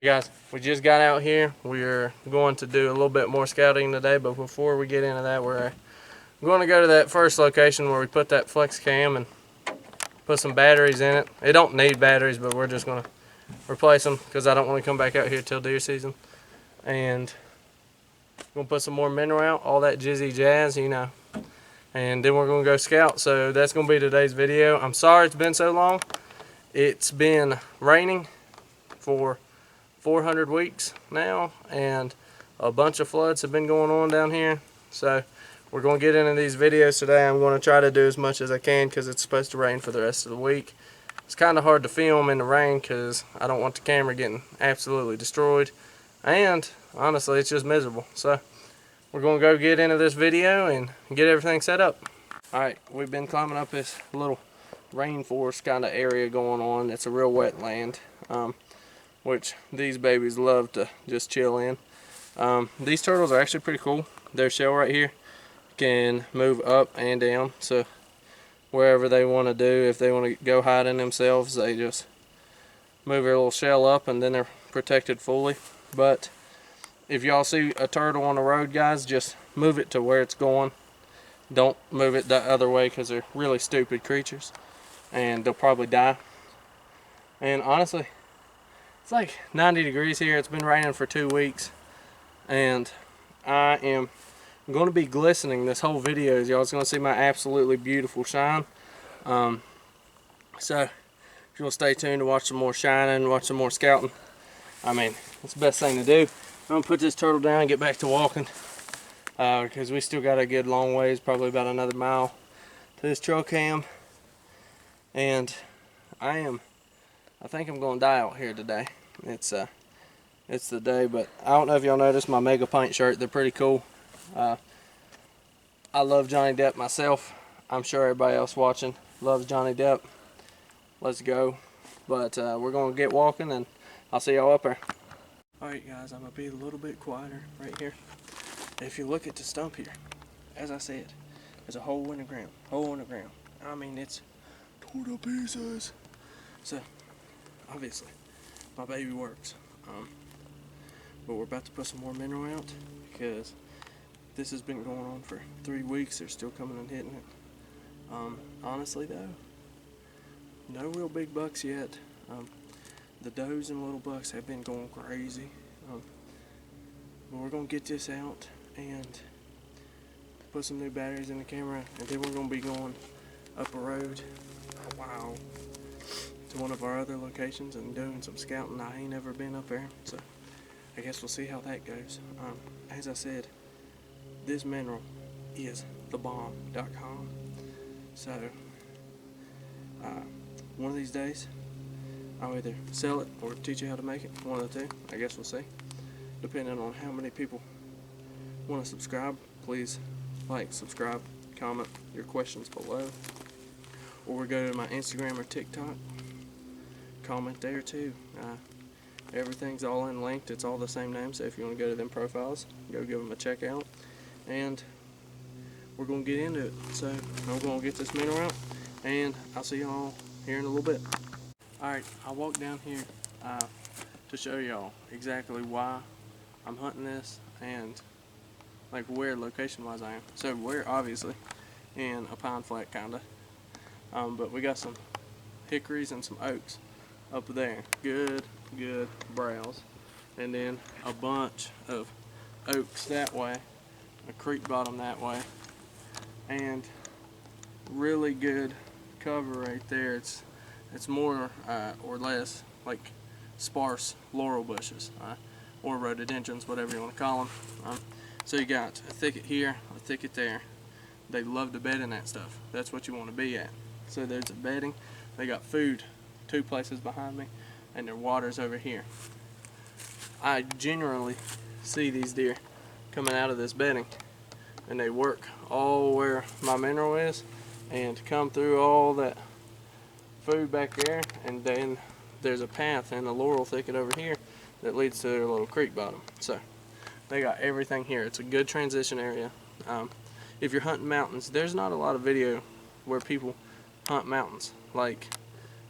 Hey guys, we just got out here. We're going to do a little bit more scouting today, but before we get into that, we're going to go to that first location where we put that flex cam and put some batteries in it. It don't need batteries, but we're just going to replace them because I don't want to come back out here till deer season. And we're going to put some more mineral out, all that jizzy jazz, you know. And then we're going to go scout. So that's going to be today's video. I'm sorry it's been so long. It's been raining for 400 weeks now, and a bunch of floods have been going on down here. So we're going to get into these videos today. I'm going to try to do as much as I can because it's supposed to rain for the rest of the week. It's kind of hard to film in the rain because I don't want the camera getting absolutely destroyed, and honestly it's just miserable. So we're going to go get into this video and get everything set up. Alright, we've been climbing up this little rainforest kind of area going on. It's a real wet land, which these babies love to just chill in. These turtles are actually pretty cool. Their shell right here can move up and down, so wherever they want to do, if they want to go hide in themselves, they just move their little shell up and then they're protected fully. But if y'all see a turtle on the road, guys, just move it to where it's going. Don't move it the other way because they're really stupid creatures and they'll probably die. And honestly, it's like 90 degrees here. It's been raining for 2 weeks, and I am going to be glistening this whole video. Y'all's going to see my absolutely beautiful shine. So if you'll stay tuned to watch some more shining, watch some more scouting, I mean, it's the best thing to do. I'm going to put this turtle down and get back to walking because we still got a good long ways, probably about another mile to this trail cam. And I think I'm going to die out here today. It's the day, but I don't know if y'all noticed my Mega Pint shirt. They're pretty cool. I love Johnny Depp myself. I'm sure everybody else watching loves Johnny Depp. Let's go. But we're going to get walking, and I'll see y'all up there. Alright guys, I'm going to be a little bit quieter right here. If you look at the stump here, as I said, there's a hole in the ground. Hole in the ground. I mean, it's torn to pieces. So, obviously, my baby works. But we're about to put some more mineral out because this has been going on for 3 weeks. They're still coming and hitting it. Honestly though, no real big bucks yet. The does and little bucks have been going crazy. But we're going to get this out and put some new batteries in the camera, and then we're going to be going up a road, wow, to one of our other locations and doing some scouting. I ain't never been up there, so I guess we'll see how that goes. As I said, this mineral is thebomb.com. So, one of these days, I'll either sell it or teach you how to make it. One of the two. I guess we'll see. Depending on how many people want to subscribe, please like, subscribe, comment your questions below. Or go to my Instagram or TikTok. Comment there too. Everything's all in linked. It's all the same name, so if you want to go to them profiles, go give them a check out. And we're going to get into it. So I'm going to get this mineral out, and I'll see y'all here in a little bit. Alright, I walked down here to show y'all exactly why I'm hunting this and like where location wise I am. So we're obviously in a pine flat kinda, but we got some hickories and some oaks up there. Good browse. And then a bunch of oaks that way, a creek bottom that way, and really good cover right there. It's more or less like sparse laurel bushes or rhododendrons, whatever you want to call them. So you got a thicket here, a thicket there. They love to bed in that stuff. That's what you want to be at. So there's a bedding. They got food 2 places behind me, and their water's over here. I generally see these deer coming out of this bedding, and they work all where my mineral is and come through all that food back there, and then there's a path in the laurel thicket over here that leads to their little creek bottom. So they got everything here. It's a good transition area. If you're hunting mountains, there's not a lot of video where people hunt mountains, like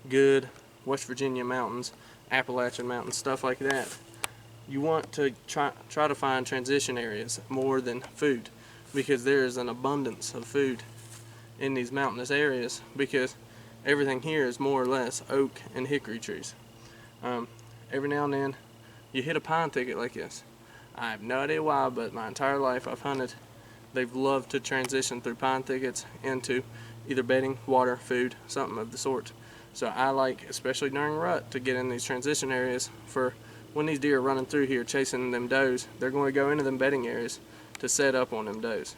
good West Virginia mountains Appalachian Mountains, stuff like that. You want to try to find transition areas more than food, because there is an abundance of food in these mountainous areas, because everything here is more or less oak and hickory trees. Every now and then you hit a pine thicket like this. I have no idea why, but my entire life I've hunted, they've loved to transition through pine thickets into either bedding, water, food, something of the sort. So I like, especially during rut, to get in these transition areas for when these deer are running through here chasing them does. They're going to go into them bedding areas to set up on them does.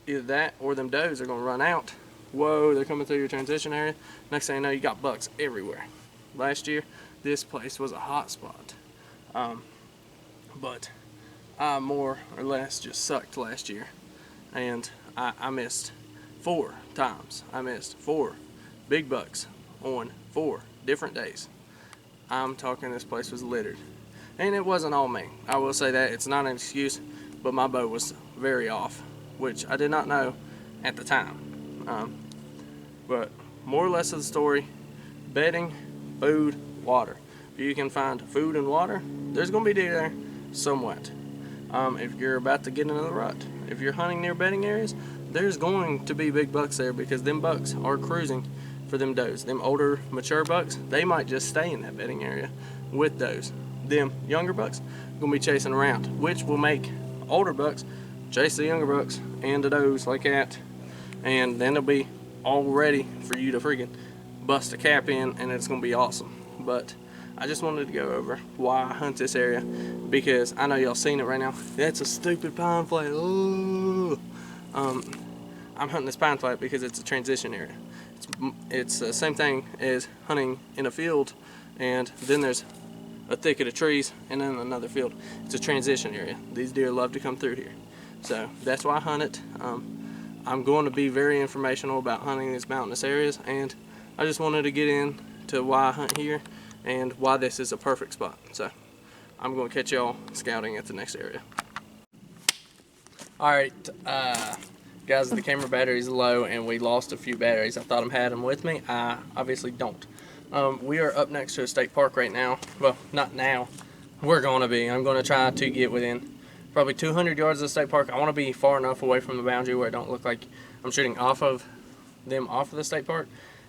Either that or them does are going to run out. Whoa, they're coming through your transition area. Next thing you know, you got bucks everywhere. Last year, this place was a hot spot. But I more or less just sucked last year. And I missed 4 times. I missed 4 big bucks on 4 different days. I'm talking, this place was littered. And it wasn't all me. I will say that. It's not an excuse, but my bow was very off, which I did not know at the time. But more or less of the story: bedding, food, water. If you can find food and water, there's going to be deer there somewhat. If you're about to get into the rut, if you're hunting near bedding areas, there's going to be big bucks there, because them bucks are cruising for them does. Them older, mature bucks, they might just stay in that bedding area with those. Them younger bucks gonna be chasing around, which will make older bucks chase the younger bucks and the does like that, and then they'll be all ready for you to freaking bust a cap in, and it's gonna be awesome. But I just wanted to go over why I hunt this area, because I know y'all seen it right now. That's a stupid pine flat. Ooh. I'm hunting this pine flat because it's a transition area. It's the same thing as hunting in a field, and then there's a thicket of trees, and then another field. It's a transition area. These deer love to come through here, so that's why I hunt it. I'm going to be very informational about hunting these mountainous areas, and I just wanted to get into why I hunt here and why this is a perfect spot. So I'm going to catch y'all scouting at the next area. Alright, guys, the camera battery's low and we lost a few batteries. I thought I had them with me. I obviously don't. We are up next to a state park right now. Well, not now. We're going to be. I'm going to try to get within probably 200 yards of the state park. I want to be far enough away from the boundary where it don't look like I'm shooting off of the state park,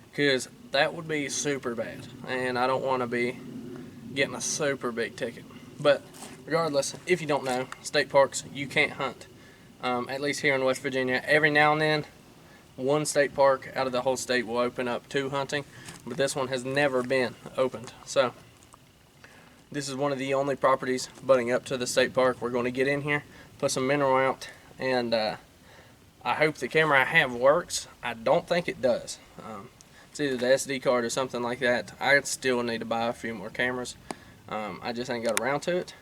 because that would be super bad, and I don't want to be getting a super big ticket. But regardless, if you don't know, state parks you can't hunt. At least here in West Virginia, every now and then one state park out of the whole state will open up to hunting, but this one has never been opened. So this is one of the only properties butting up to the state park. We're going to get in here, put some mineral out, and I hope the camera I have works. I don't think it does. It's either the SD card or something like that. I still need to buy a few more cameras. I just ain't got around to it.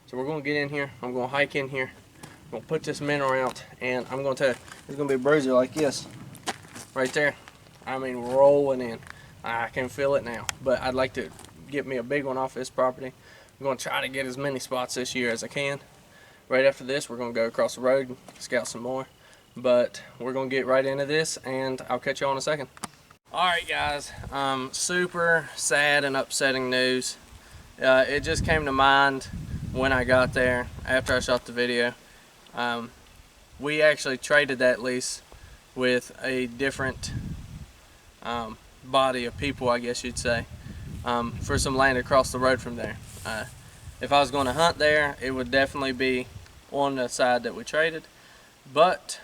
So we're going to get in here. I'm going to hike in here. I'm going to put this mineral out, and I'm going to tell you, there's going to be a bruiser like this right there. I mean, rolling in. I can feel it now, but I'd like to get me a big one off this property. I'm going to try to get as many spots this year as I can. Right after this, we're going to go across the road and scout some more, but we're going to get right into this, and I'll catch you all in a second. Alright guys, super sad and upsetting news. It just came to mind when I got there after I shot the video. We actually traded that lease with a different body of people, I guess you'd say, for some land across the road from there. If I was going to hunt there, it would definitely be on the side that we traded, but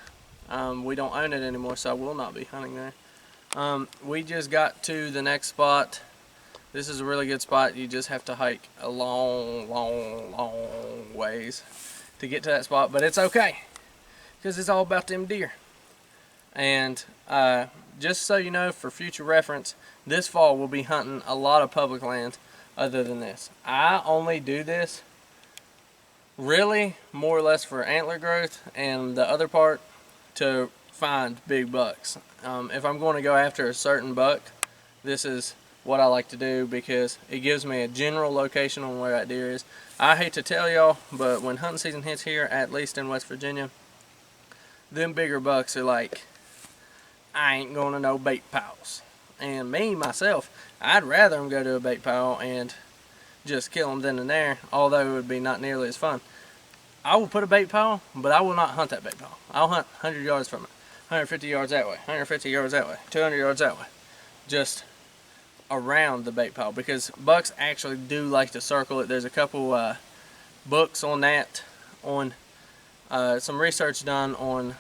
we don't own it anymore, so I will not be hunting there. We just got to the next spot. This is a really good spot. You just have to hike a long ways to get to that spot, but it's okay, because it's all about them deer. And just so you know, for future reference, this fall we'll be hunting a lot of public land other than this. I only do this really more or less for antler growth, and the other part to find big bucks. If I'm going to go after a certain buck, this is what I like to do, because it gives me a general location on where that deer is. I hate to tell y'all, but when hunting season hits here, at least in West Virginia, them bigger bucks are like, I ain't going to no bait piles. And me, myself, I'd rather them go to a bait pile and just kill them then and there, although it would be not nearly as fun. I will put a bait pile, but I will not hunt that bait pile. I'll hunt 100 yards from it, 150 yards that way, 150 yards that way, 200 yards that way, just around the bait pile, because bucks actually do like to circle it. There's a couple books on that, on some research done on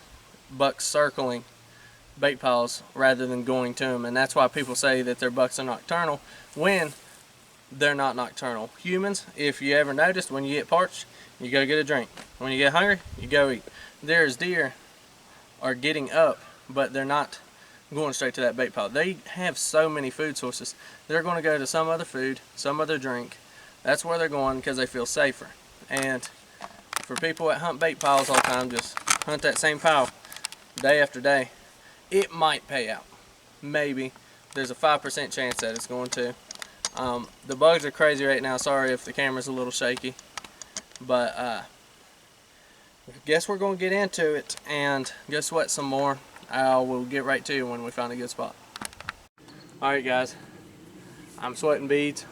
bucks circling bait piles rather than going to them, and that's why people say that their bucks are nocturnal when they're not nocturnal. Humans, if you ever noticed, when you get parched, you go get a drink. When you get hungry, you go eat. There's deer are getting up, but they're not going straight to that bait pile. They have so many food sources. They're going to go to some other food, some other drink. That's where they're going because they feel safer. And for people that hunt bait piles all the time, just hunt that same pile day after day. It might pay out. Maybe. There's a 5% chance that it's going to. The bugs are crazy right now. Sorry if the camera's a little shaky. But I guess we're going to get into it and go sweat some more. I will get right to you when we find a good spot. Alright guys, I'm sweating beads.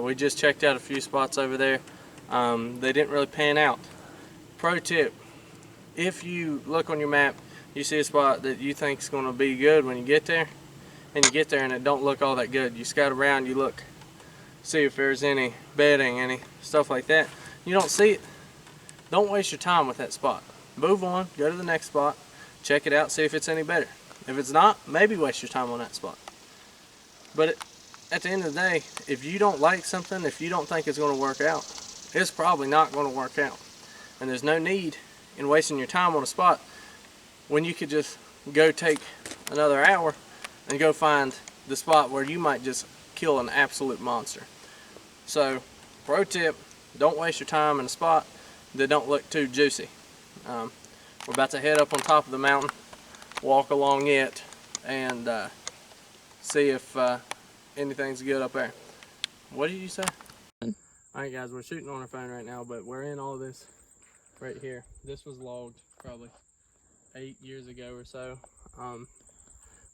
We just checked out a few spots over there. They didn't really pan out. Pro tip, if you look on your map, you see a spot that you think is going to be good when you get there, and you get there and it don't look all that good. You scout around, you look, see if there's any bedding, any stuff like that. You don't see it, don't waste your time with that spot. Move on, go to the next spot, check it out, see if it's any better. If it's not, maybe waste your time on that spot. But at the end of the day, if you don't like something, if you don't think it's going to work out, it's probably not going to work out. And there's no need in wasting your time on a spot when you could just go take another hour and go find the spot where you might just kill an absolute monster. So, pro tip, don't waste your time in a spot that don't look too juicy. We're about to head up on top of the mountain, walk along it, and see if anything's good up there. What did you say? Alright guys, we're shooting on our phone right now, but we're in all this right here. This was logged probably 8 years ago or so.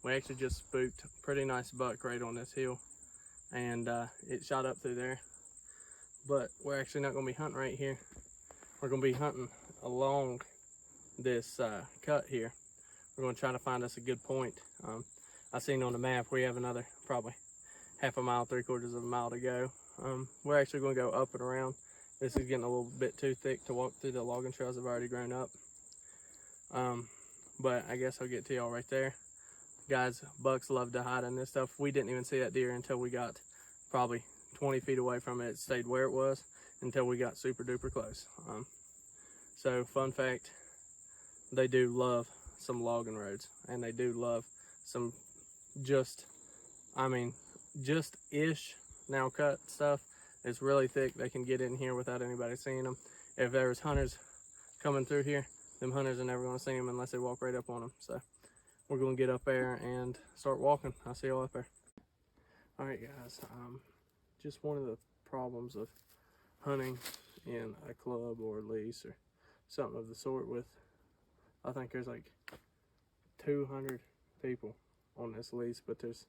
We actually just spooked a pretty nice buck right on this hill, and it shot up through there. But we're actually not going to be hunting right here. We're going to be hunting along this cut here. We're going to try to find us a good point. I seen on the map we have another probably half a mile, 3/4 of a mile to go. We're actually going to go up and around. This is getting a little bit too thick to walk through the logging trails that have already grown up. But I guess I'll get to y'all right there. Guys, bucks love to hide in this stuff. We didn't even see that deer until we got probably 20 feet away from it. It stayed where it was until we got super duper close. So fun fact, they do love some logging roads, and they do love some just-ish now cut stuff. It's really thick. They can get in here without anybody seeing them. If there was hunters coming through here, them hunters are never going to see them unless they walk right up on them. So we're going to get up there and start walking. I'll see y'all up there. All right, guys. Just one of the problems of hunting in a club or a lease or something of the sort with, I think there's like 200 people on this lease, but there's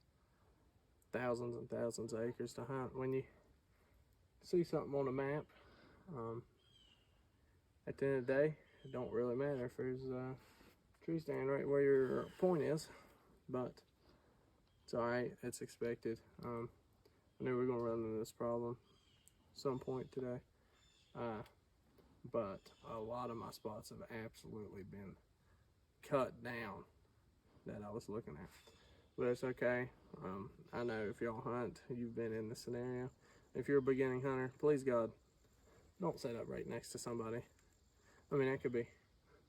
thousands and thousands of acres to hunt. When you see something on a map, at the end of the day, it don't really matter if there's a tree stand right where your point is, but it's alright, it's expected. I knew we were going to run into this problem some point today, but a lot of my spots have absolutely been cut down that I was looking at. But it's okay. I know if y'all hunt, you've been in this scenario. If you're a beginning hunter, please God, don't set up right next to somebody. I mean, that could be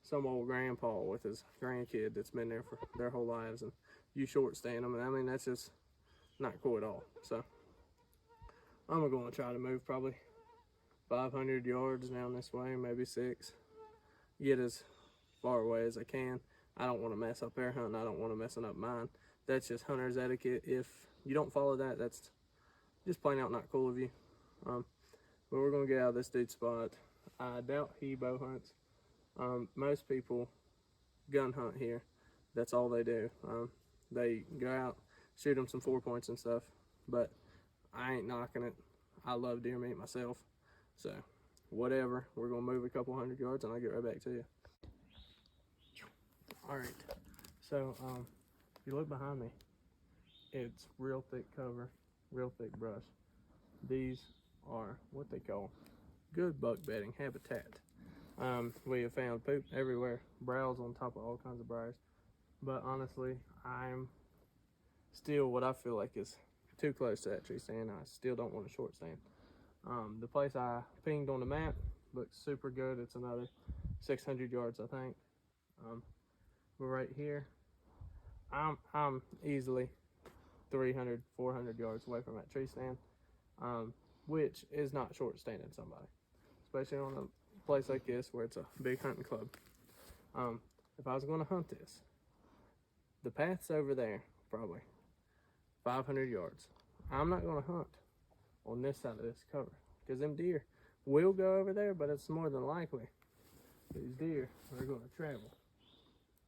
some old grandpa with his grandkid that's been there for their whole lives, and you short stand them, and I mean, that's just not cool at all. So I'm going to try to move probably 500 yards down this way, maybe 6. Get as far away as I can. I don't want to mess up their hunting. I don't want to mess up mine. That's just hunter's etiquette. If you don't follow that, that's just plain out not cool of you. But we're going to get out of this dude's spot. I doubt he bow hunts. Most people gun hunt here. That's all they do. They go out, shoot them some 4 points and stuff, but I ain't knocking it. I love deer meat myself. So, whatever. We're going to move a couple 100 yards and I'll get right back to you. Alright, so if you look behind me, it's real thick cover, real thick brush. These are what they call good buck bedding habitat. We have found poop everywhere, browse on top of all kinds of briars. But honestly, I'm still what I feel like is too close to that tree stand. I still don't want a short stand. The place I pinged on the map looks super good. It's another 600 yards, I think. But right here, I'm easily 300, 400 yards away from that tree stand, which is not short standing somebody, especially on a place like this where it's a big hunting club. If I was going to hunt this, the path's over there, probably 500 yards. I'm not going to hunt on this side of this cover because them deer will go over there, but it's more than likely these deer are going to travel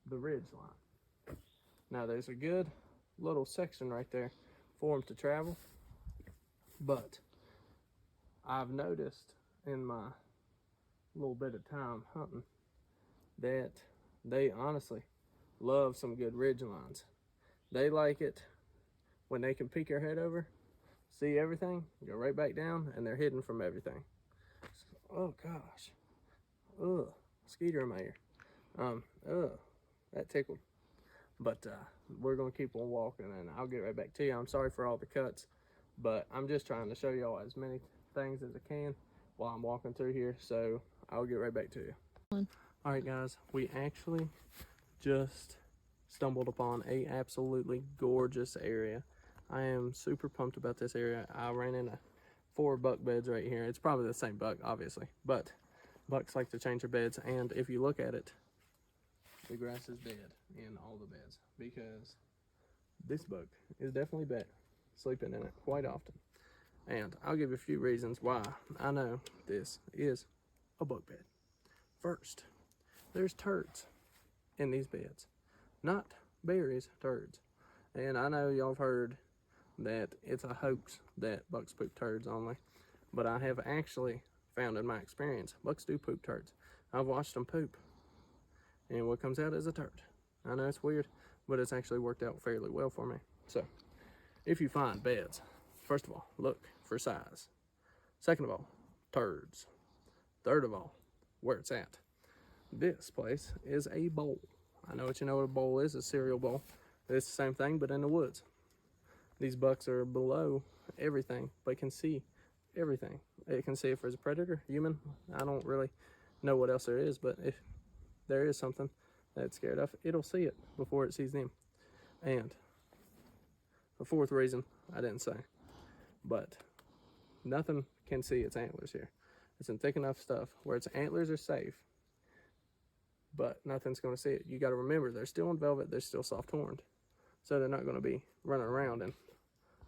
the ridge line. Now there's a good little section right there for them to travel, but I've noticed in my little bit of time hunting that they honestly love some good ridge lines. They like it when they can peek their head over, see everything, go right back down, and they're hidden from everything. Oh gosh, ugh, mosquito in my ear. Ugh, that tickled. But we're gonna keep on walking, and I'll get right back to you. I'm sorry for all the cuts, but I'm just trying to show y'all as many things as I can while I'm walking through here. So I'll get right back to you. All right, guys, we actually just stumbled upon a absolutely gorgeous area. I am super pumped about this area. I ran into 4 buck beds right here. It's probably the same buck, obviously, but bucks like to change their beds, and if you look at it, the grass is dead in all the beds because this buck is definitely back sleeping in it quite often. And I'll give you a few reasons why I know this is a buck bed. First, there's turds in these beds, not berries, turds. And I know y'all have heard that it's a hoax that bucks poop turds only, but I have actually found in my experience, bucks do poop turds. I've watched them poop, and what comes out is a turd. I know it's weird, but it's actually worked out fairly well for me. So, if you find beds, first of all, look for size. Second of all, turds. Third of all, where it's at. This place is a bowl. I know what a bowl is, a cereal bowl. It's the same thing, but in the woods. These bucks are below everything, but can see everything. It can see if there's a predator, human. I don't really know what else there is, but if there is something that it's scared of, it'll see it before it sees them. And a fourth reason I didn't say, but nothing can see its antlers here. It's in thick enough stuff where its antlers are safe, but nothing's going to see it. You got to remember, they're still in velvet, they're still soft horned, so they're not going to be running around in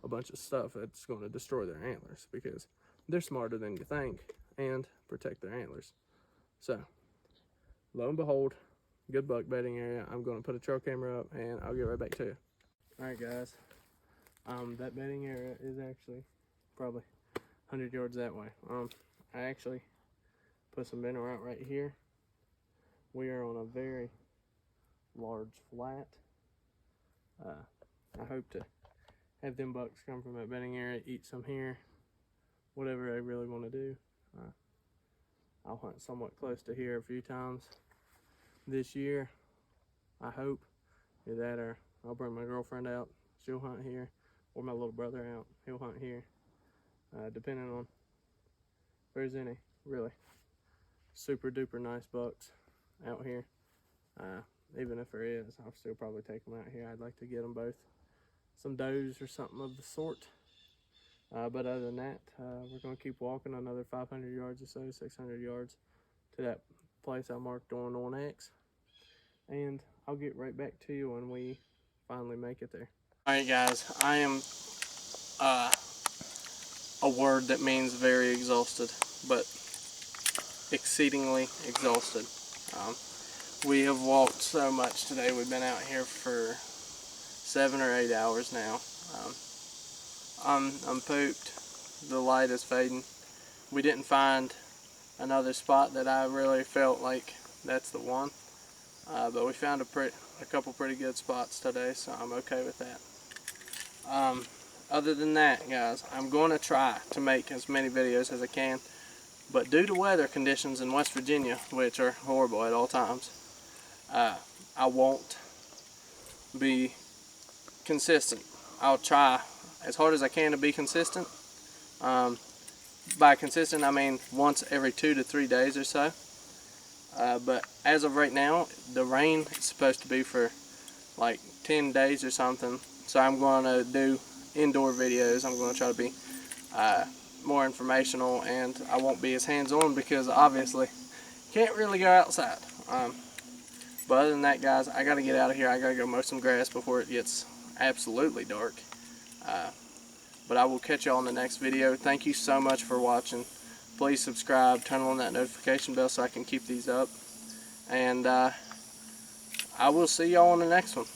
a bunch of stuff that's going to destroy their antlers, because they're smarter than you think and protect their antlers. So lo and behold, good buck bedding area. I'm going to put a trail camera up and I'll get right back to you. All right, guys, that bedding area is actually probably 100 yards that way. I actually put some bedding out right here. We are on a very large flat. I hope to have them bucks come from that bedding area, eat some here, whatever they really want to do. I'll hunt somewhat close to here a few times this year, I hope. Either that or I'll bring my girlfriend out, she'll hunt here, or my little brother out, he'll hunt here, depending on if there's any really super duper nice bucks out here. Even if there is, I'll still probably take them out here. I'd like to get them both some does or something of the sort. But other than that, we're going to keep walking another 500 yards or so, 600 yards to that place I marked on X. And I'll get right back to you when we finally make it there. Alright guys, I am a word that means very exhausted, but exceedingly exhausted. We have walked so much today. We've been out here for 7 or 8 hours now. I'm pooped. The light is fading. We didn't find another spot that I really felt like that's the one. But we found a couple pretty good spots today, so I'm okay with that. Other than that, guys, I'm going to try to make as many videos as I can. But due to weather conditions in West Virginia, which are horrible at all times, I won't be consistent. I'll try as hard as I can to be consistent. By consistent, I mean once every 2 to 3 days or so. But as of right now, the rain is supposed to be for like 10 days or something. So I'm going to do indoor videos. I'm going to try to be more informational, and I won't be as hands-on because obviously can't really go outside. But other than that, guys, I got to get out of here. I got to go mow some grass before it gets absolutely dark. But I will catch y'all in the next video. Thank you so much for watching. Please subscribe, turn on that notification bell so I can keep these up. And I will see y'all on the next one.